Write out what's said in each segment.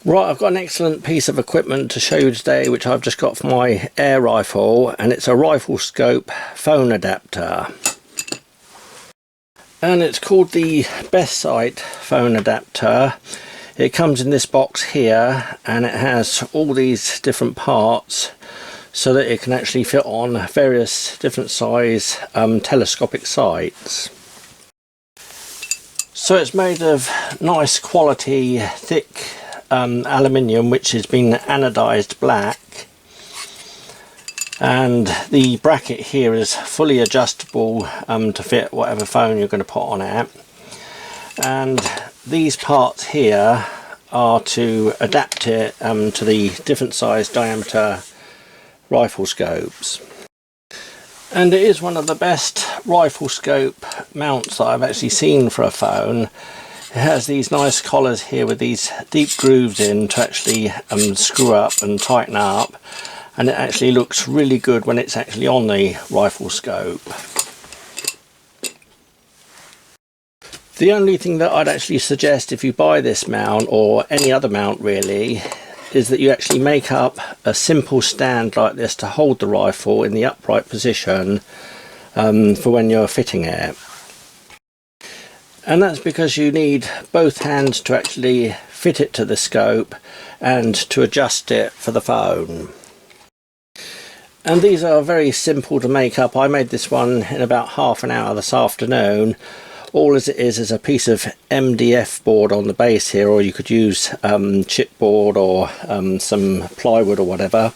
Right, I've got an excellent piece of equipment to show you today, which I've just got for my air rifle, and it's a rifle scope phone adapter. And it's called the BESTSIGHT phone adapter. It comes in this box here, and it has all these different parts so that it can actually fit on various different size telescopic sights. So it's made of nice quality thick aluminium, which has been anodized black, and the bracket here is fully adjustable to fit whatever phone you're going to put on it. And these parts here are to adapt it to the different size diameter rifle scopes. And it is one of the best rifle scope mounts that I've actually seen for a phone. It has these nice collars here with these deep grooves in to actually screw up and tighten up, and it actually looks really good when it's actually on the rifle scope. The only thing that I'd actually suggest if you buy this mount, or any other mount really, is that you actually make up a simple stand like this to hold the rifle in the upright position for when you're fitting it. And that's because you need both hands to actually fit it to the scope and to adjust it for the phone. And these are very simple to make up. I made this one in about half an hour this afternoon. All as it is a piece of MDF board on the base here, or you could use chipboard or some plywood or whatever.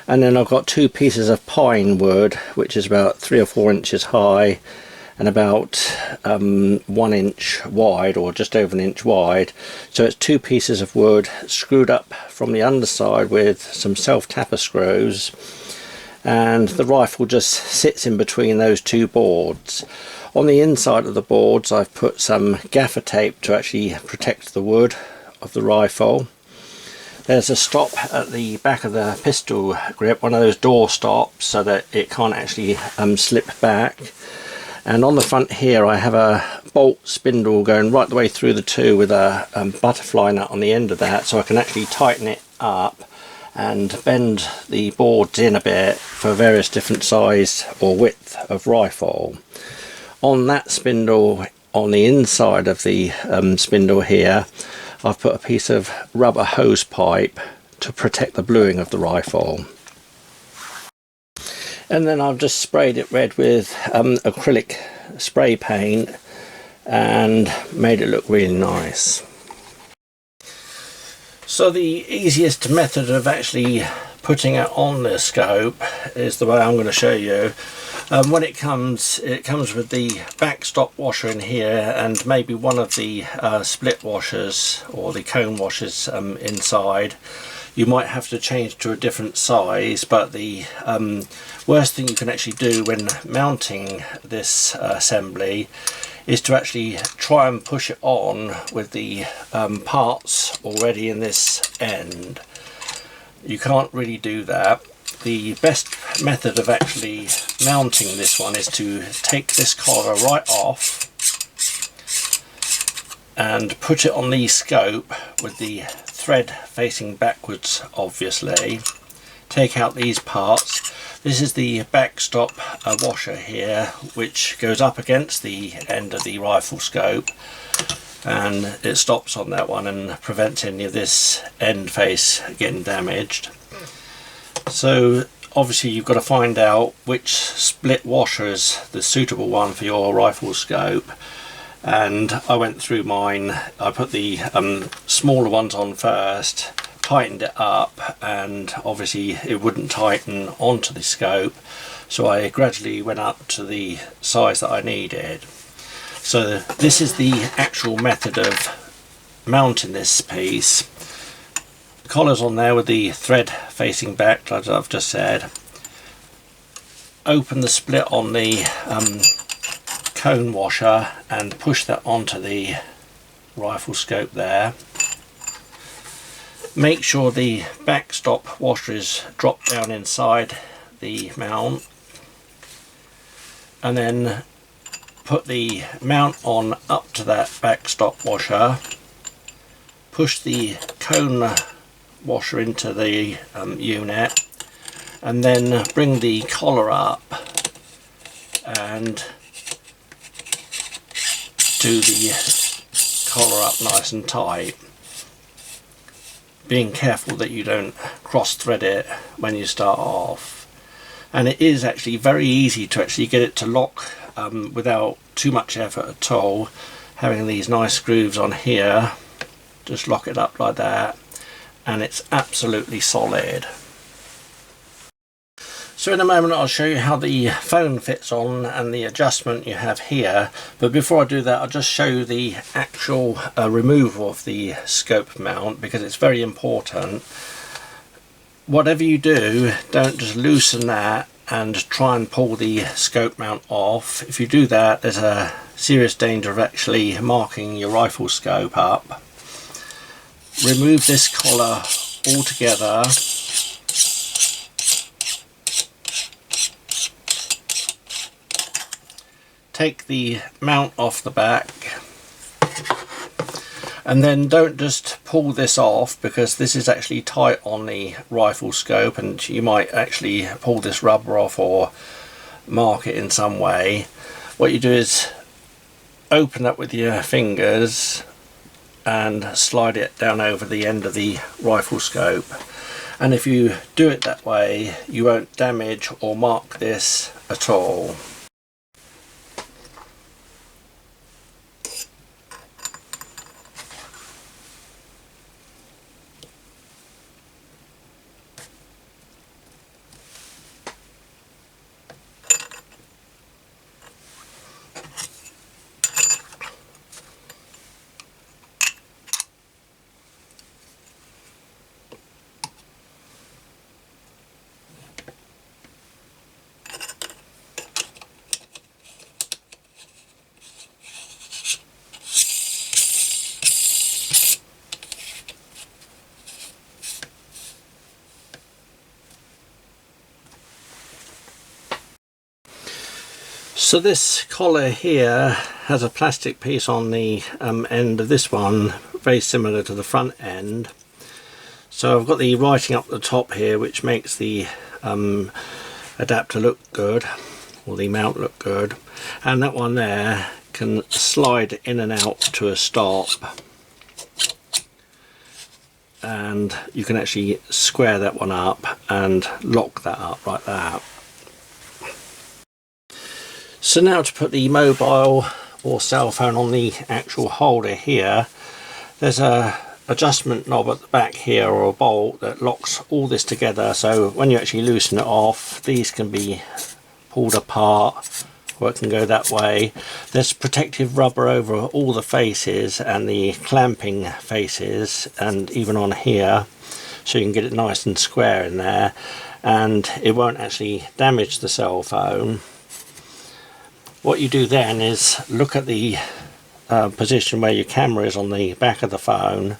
And then I've got two pieces of pine wood, which is about 3 or 4 inches high and about 1 inch wide, or just over 1 inch wide. So it's two pieces of wood screwed up from the underside with some self-tapper screws, and the rifle just sits in between those two boards. On the inside of the boards I've put some gaffer tape to actually protect the wood of the rifle. There's a stop at the back of the pistol grip, one of those door stops, so that it can't actually slip back. And on the front here I have a bolt spindle going right the way through the two with a butterfly nut on the end of that, so I can actually tighten it up and bend the boards in a bit for various different size or width of rifle. On that spindle, on the inside of the spindle here, I've put a piece of rubber hose pipe to protect the bluing of the rifle. And then I've just sprayed it red with acrylic spray paint and made it look really nice. So the easiest method of actually putting it on the scope is the way I'm going to show you. When it comes with the backstop washer in here, and maybe one of the split washers or the cone washers inside. You might have to change to a different size, but the worst thing you can actually do when mounting this assembly is to actually try and push it on with the parts already in this end. You can't really do that. The best method of actually mounting this one is to take this collar right off and put it on the scope with the thread facing backwards, obviously. Take out these parts. This is the backstop washer here, which goes up against the end of the rifle scope, and it stops on that one and prevents any of this end face getting damaged. So obviously you've got to find out which split washer is the suitable one for your rifle scope. And I went through mine. I put the smaller ones on first, tightened it up, and obviously it wouldn't tighten onto the scope, so I gradually went up to the size that I needed. So this is the actual method of mounting this piece. The collar's on there with the thread facing back, like I've just said. Open the split on the cone washer and push that onto the rifle scope there. Make sure the backstop washer is dropped down inside the mount, and then put the mount on up to that backstop washer, push the cone washer into the unit, and then bring the collar up and do the collar up nice and tight, being careful that you don't cross thread it when you start off. And it is actually very easy to actually get it to lock without too much effort at all. Having these nice grooves on here, just lock it up like that, and it's absolutely solid. So in a moment I'll show you how the phone fits on and the adjustment you have here, but before I do that I'll just show you the actual removal of the scope mount, because it's very important. Whatever you do, don't just loosen that and try and pull the scope mount off. If you do that, there's a serious danger of actually marking your rifle scope up. Remove this collar altogether. Take the mount off the back, and then don't just pull this off, because this is actually tight on the rifle scope and you might actually pull this rubber off or mark it in some way. What you do is open up with your fingers and slide it down over the end of the rifle scope, and if you do it that way you won't damage or mark this at all. So this collar here has a plastic piece on the end of this one, very similar to the front end. So I've got the writing up the top here, which makes the adapter look good, or the mount look good, and that one there can slide in and out to a stop, and you can actually square that one up and lock that up like that. So now to put the mobile or cell phone on the actual holder here, there's a adjustment knob at the back here, or a bolt that locks all this together, so when you actually loosen it off these can be pulled apart, or it can go that way. There's protective rubber over all the faces and the clamping faces, and even on here, so you can get it nice and square in there and it won't actually damage the cell phone. What you do then is look at the position where your camera is on the back of the phone,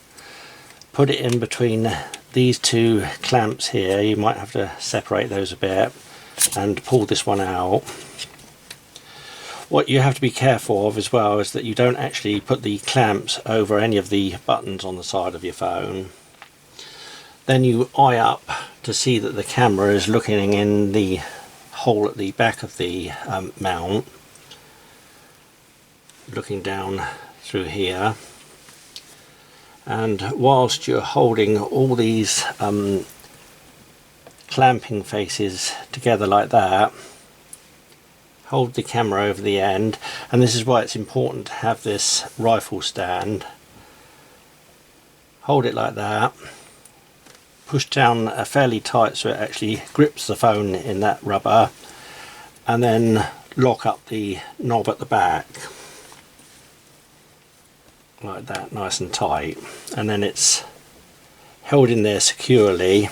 put it in between these two clamps here. You might have to separate those a bit and pull this one out. What you have to be careful of as well is that you don't actually put the clamps over any of the buttons on the side of your phone. Then you eye up to see that the camera is looking in the hole at the back of the mount, looking down through here, and whilst you're holding all these clamping faces together like that, hold the camera over the end, and this is why it's important to have this rifle stand. Hold it like that, push down fairly tight so it actually grips the phone in that rubber, and then lock up the knob at the back like that, nice and tight, and then it's held in there securely,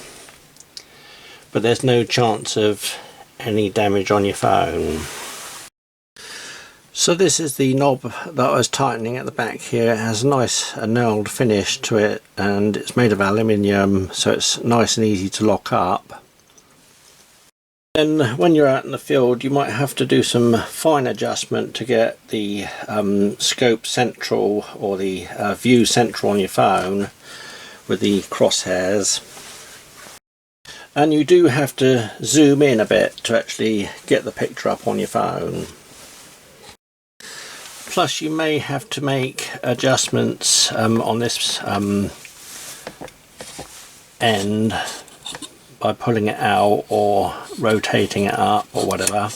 but there's no chance of any damage on your phone. So this is the knob that I was tightening at the back here. It has a nice nailed finish to it, and it's made of aluminium, so it's nice and easy to lock up. Then when you're out in the field, you might have to do some fine adjustment to get the scope central, or the view central on your phone with the crosshairs. And you do have to zoom in a bit to actually get the picture up on your phone. Plus you may have to make adjustments on this end by pulling it out or rotating it up or whatever.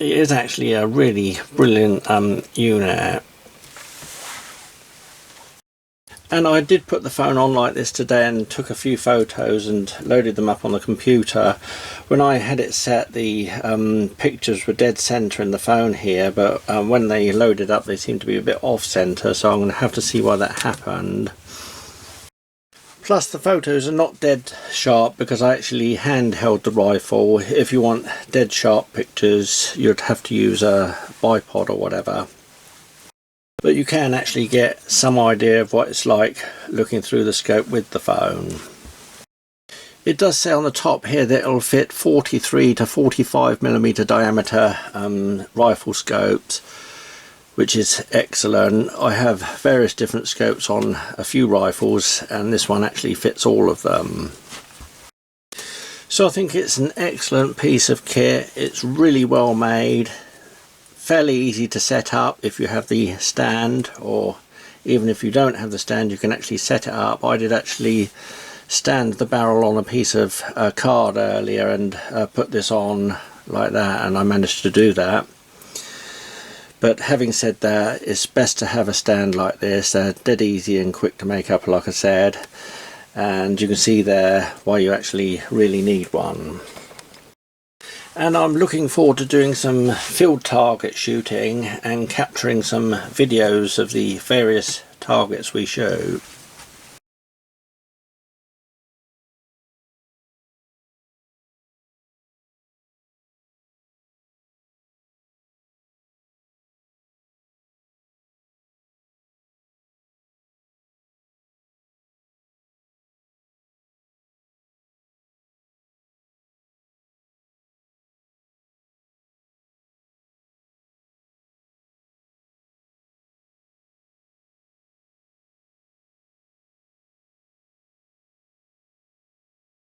It is actually a really brilliant unit. And I did put the phone on like this today and took a few photos and loaded them up on the computer. When I had it set, the pictures were dead center in the phone here, but when they loaded up they seemed to be a bit off center, so I'm going to have to see why that happened. Plus the photos are not dead sharp because I actually handheld the rifle. If you want dead sharp pictures you'd have to use a bipod or whatever. But you can actually get some idea of what it's like looking through the scope with the phone. It does say on the top here that it'll fit 43 to 45mm diameter rifle scopes, which is excellent. I have various different scopes on a few rifles and this one actually fits all of them. So I think it's an excellent piece of kit. It's really well made. Fairly easy to set up if you have the stand, or even if you don't have the stand you can actually set it up. I did actually stand the barrel on a piece of card earlier and put this on like that, and I managed to do that. But having said that, it's best to have a stand like this. They're dead easy and quick to make up, like I said, and you can see there why you actually really need one. And I'm looking forward to doing some field target shooting and capturing some videos of the various targets we shoot.